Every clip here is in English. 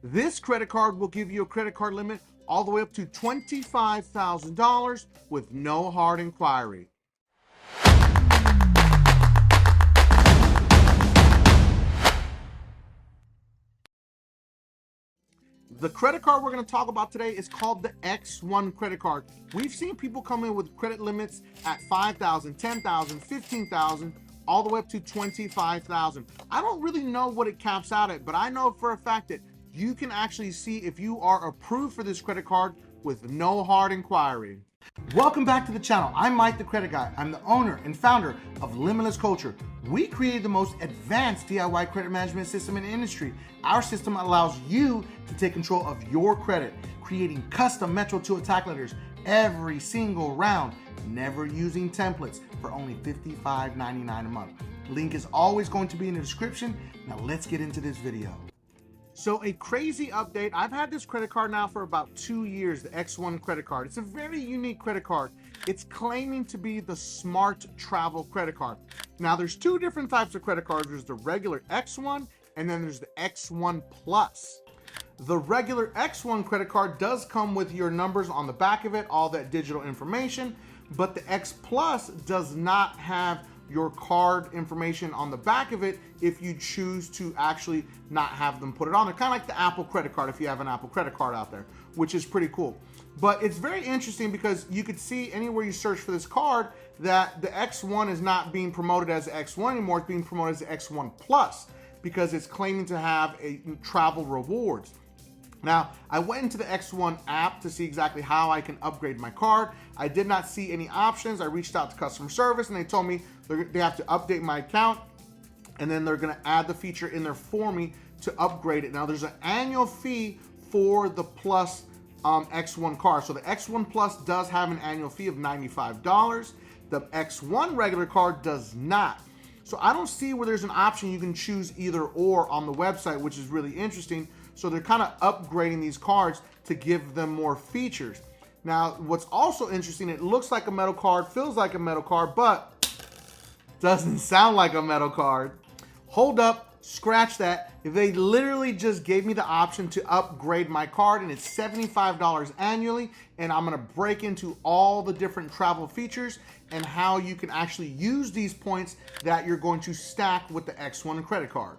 This credit card will give you a credit card limit all the way up to $25,000 with no hard inquiry. The credit card we're going to talk about today is called the X1 credit card. We've seen people come in with credit limits at $5,000, $10,000, $15,000, all the way up to $25,000. I don't really know what it caps out at, but I know for a fact that you can actually see if you are approved for this credit card with no hard inquiry. Welcome back to the channel. I'm Mike the Credit Guy. I'm the owner and founder of Limitless Culture. We created the most advanced DIY credit management system in the industry. Our system allows you to take control of your credit, creating custom Metro 2 attack letters every single round, never using templates, for only $55.99 a month. Link is always going to be in the description. Now let's get into this video. So a crazy update. I've had this credit card now for about 2 years, the X1 credit card. It's a very unique credit card. It's claiming to be the smart travel credit card. Now there's two different types of credit cards. There's the regular X1 and then there's the X1 Plus. The regular X1 credit card does come with your numbers on the back of it, all that digital information, but the X Plus does not have your card information on the back of it if you choose to actually not have them put it on there. Kind of like the Apple credit card if you have an Apple credit card out there, which is pretty cool. But it's very interesting because you could see anywhere you search for this card that the X1 is not being promoted as the X1 anymore. It's being promoted as the X1 Plus because it's claiming to have a travel rewards. Now, I went into the X1 app to see exactly how I can upgrade my card. I did not see any options. I reached out to customer service and they told me they have to update my account and then they're gonna add the feature in there for me to upgrade it. Now, there's an annual fee for the Plus X1 card. So the X1 Plus does have an annual fee of $95. The X1 regular card does not. So I don't see where there's an option you can choose either or on the website, which is really interesting. So they're kind of upgrading these cards to give them more features. Now, what's also interesting, it looks like a metal card, feels like a metal card, but doesn't sound like a metal card. Hold up, scratch that. They literally just gave me the option to upgrade my card and it's $75 annually. And I'm gonna break into all the different travel features and how you can actually use these points that you're going to stack with the X1 credit card.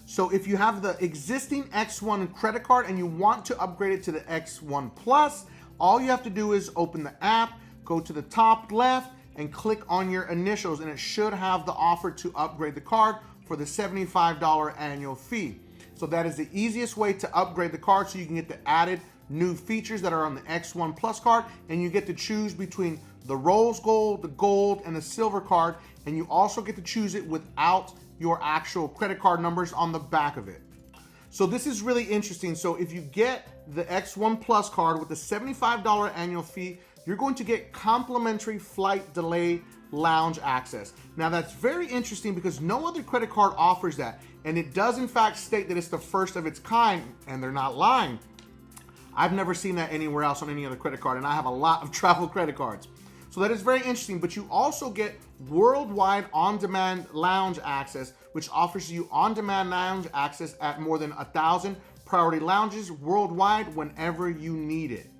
So if you have the existing X1 credit card and you want to upgrade it to the X1 Plus, all you have to do is open the app, go to the top left and click on your initials and it should have the offer to upgrade the card for the $75 annual fee. So that is the easiest way to upgrade the card so you can get the added new features that are on the X1 Plus card and you get to choose between the rose gold, the gold, and the silver card, and you also get to choose it without your actual credit card numbers on the back of it. So this is really interesting. So if you get the X1 Plus card with the $75 annual fee, you're going to get complimentary flight delay lounge access. Now that's very interesting because no other credit card offers that. And it does in fact state that it's the first of its kind, and they're not lying. I've never seen that anywhere else on any other credit card, and I have a lot of travel credit cards. So that is very interesting, but you also get worldwide on-demand lounge access, which offers you on-demand lounge access at more than 1,000 priority lounges worldwide whenever you need it.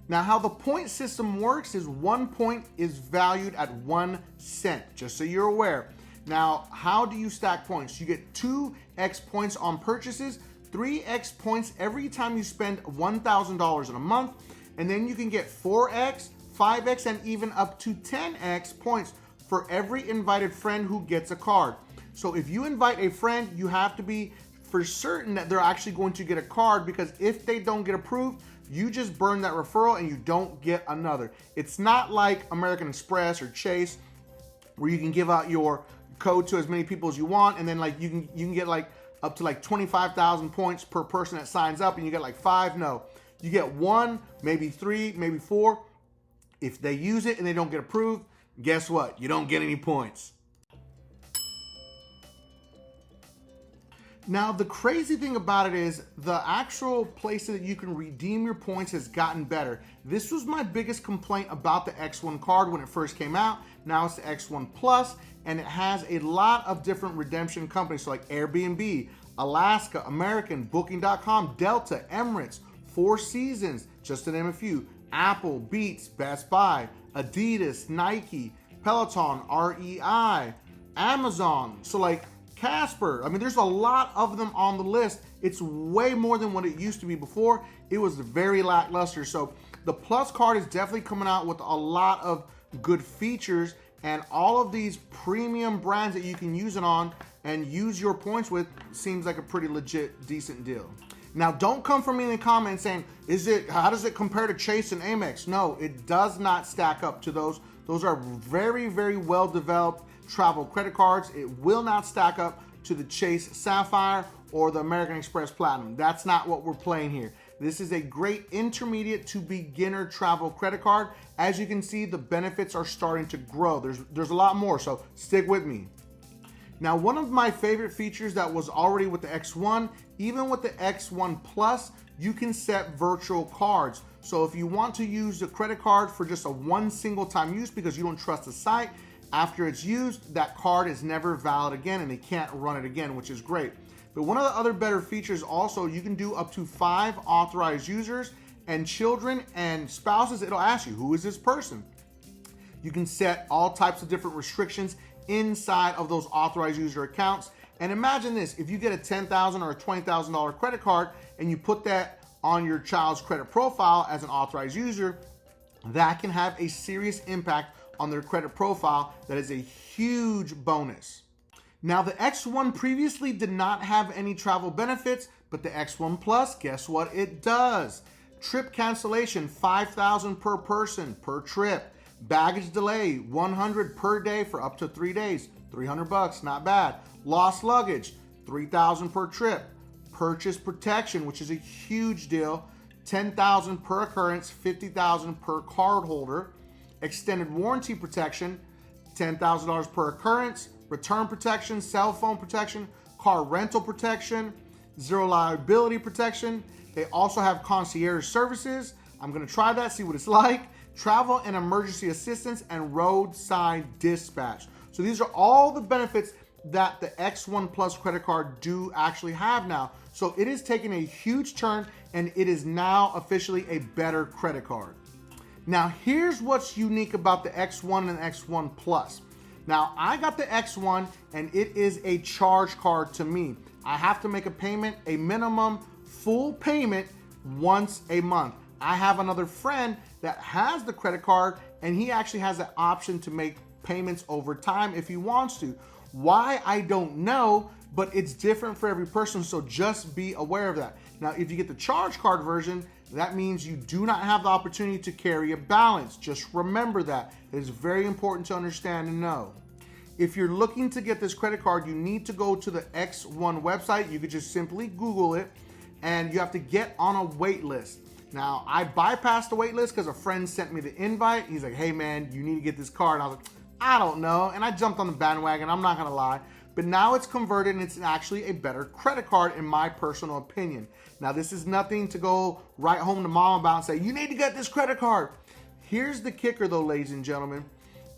Now, how the point system works is 1 point is valued at 1 cent, just so you're aware. Now, how do you stack points? You get 2x points on purchases, 3x points every time you spend $1,000 in a month, and then you can get 4x, 5x, and even up to 10x points for every invited friend who gets a card. So if you invite a friend, you have to be for certain that they're actually going to get a card, because if they don't get approved, you just burn that referral and you don't get another. It's not like American Express or Chase where you can give out your code to as many people as you want, and then like you can get like up to like 25,000 points per person that signs up and you get like 5. No, you get 1, maybe 3, maybe 4. If they use it and they don't get approved, guess what? You don't get any points. Now, the crazy thing about it is the actual place that you can redeem your points has gotten better. This was my biggest complaint about the X1 card when it first came out. Now it's the X1 Plus, and it has a lot of different redemption companies, so like Airbnb, Alaska, American, Booking.com, Delta, Emirates, Four Seasons, just to name a few, Apple, Beats, Best Buy, Adidas, Nike, Peloton, REI, Amazon. So like Casper, I mean, there's a lot of them on the list. It's way more than what it used to be before. It was very lackluster. So the Plus card is definitely coming out with a lot of good features, and all of these premium brands that you can use it on and use your points with seems like a pretty legit, decent deal. Now, don't come for me in the comments saying, how does it compare to Chase and Amex? No, it does not stack up to those. Those are very, very well developed travel credit cards. It will not stack up to the Chase Sapphire or the American Express Platinum. That's not what we're playing here. This is a great intermediate to beginner travel credit card. As you can see, the benefits are starting to grow. There's a lot more, so stick with me. Now, one of my favorite features that was already with the X1, even with the X1 Plus, you can set virtual cards. So if you want to use the credit card for just one single time use because you don't trust the site, after it's used, that card is never valid again and they can't run it again, which is great. But one of the other better features also, you can do up to 5 authorized users, and children and spouses, it'll ask you, who is this person? You can set all types of different restrictions inside of those authorized user accounts. And imagine this, if you get a $10,000 or a $20,000 credit card and you put that on your child's credit profile as an authorized user, that can have a serious impact on their credit profile. That is a huge bonus. Now, the X1 previously did not have any travel benefits, but the X1 Plus, guess what it does? Trip cancellation, $5,000 per person per trip. Baggage delay, $100 per day for up to 3 days. $300, not bad. Lost luggage, $3,000 per trip. Purchase protection, which is a huge deal, $10,000 per occurrence, $50,000 per card holder. Extended warranty protection, $10,000 per occurrence. Return protection, cell phone protection, car rental protection, zero liability protection. They also have concierge services. I'm gonna try that, see what it's like. Travel and emergency assistance and roadside dispatch. So these are all the benefits that the X1 Plus credit card do actually have now. So it is taking a huge turn and it is now officially a better credit card. Now here's what's unique about the X1 and X1 Plus. Now, I got the X1 and it is a charge card to me. I have to make a payment, a minimum full payment once a month. I have another friend that has the credit card and he actually has an option to make payments over time if he wants to. Why, I don't know, but it's different for every person, so just be aware of that. Now, if you get the charge card version, that means you do not have the opportunity to carry a balance. Just remember that. It is very important to understand and know. If you're looking to get this credit card, you need to go to the X1 website. You could just simply Google it, and you have to get on a wait list. Now, I bypassed the wait list because a friend sent me the invite. He's like, hey man, you need to get this card. And I was like, I don't know. And I jumped on the bandwagon, I'm not gonna lie. But now it's converted and it's actually a better credit card in my personal opinion. Now, this is nothing to go right home to mom about and say, you need to get this credit card. Here's the kicker though, ladies and gentlemen.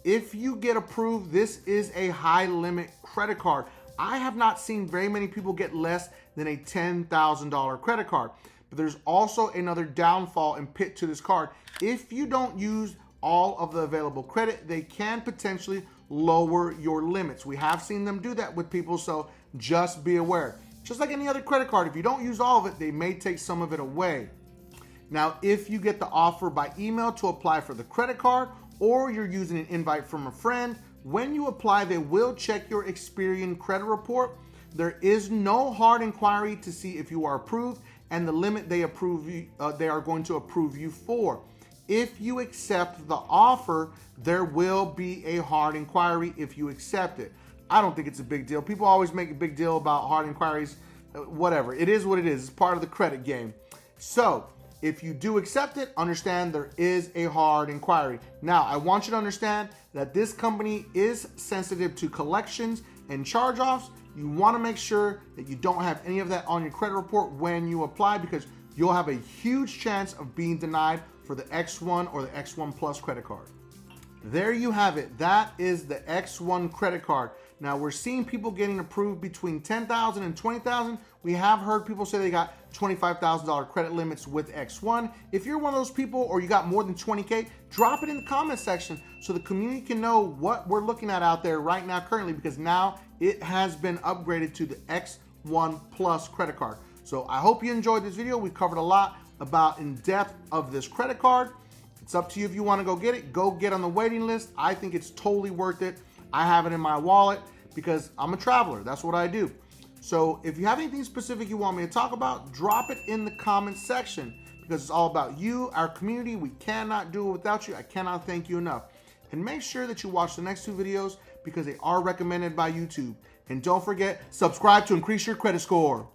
If you get approved, this is a high limit credit card. I have not seen very many people get less than a $10,000 credit card. But there's also another downfall and pit to this card. If you don't use all of the available credit, they can potentially lower your limits. We have seen them do that with people, so just be aware. Just like any other credit card, if you don't use all of it, they may take some of it away. Now, if you get the offer by email to apply for the credit card, or you're using an invite from a friend, when you apply, they will check your Experian credit report. There is no hard inquiry to see if you are approved and the limit they are going to approve you for. If you accept the offer, there will be a hard inquiry if you accept it. I don't think it's a big deal. People always make a big deal about hard inquiries. Whatever, it is what it is. It's part of the credit game. So if you do accept it, understand there is a hard inquiry. Now, I want you to understand that this company is sensitive to collections and charge-offs. You want to make sure that you don't have any of that on your credit report when you apply, because you'll have a huge chance of being denied for the X1 or the X1 Plus credit card. There you have it. That is the X1 credit card. Now we're seeing people getting approved between $10,000 and $20,000. We have heard people say they got $25,000 credit limits with X1. If you're one of those people or you got more than 20K, drop it in the comment section so the community can know what we're looking at out there right now currently, because now it has been upgraded to the X1 Plus credit card. So I hope you enjoyed this video. We covered a lot about in depth of this credit card. It's up to you if you want to go get it. Go get on the waiting list. I think it's totally worth it. I have it in my wallet because I'm a traveler. That's what I do. So if you have anything specific you want me to talk about, drop it in the comment section, because it's all about you, our community. We cannot do it without you. I cannot thank you enough. And make sure that you watch the next 2 videos because they are recommended by YouTube. And don't forget, subscribe to increase your credit score.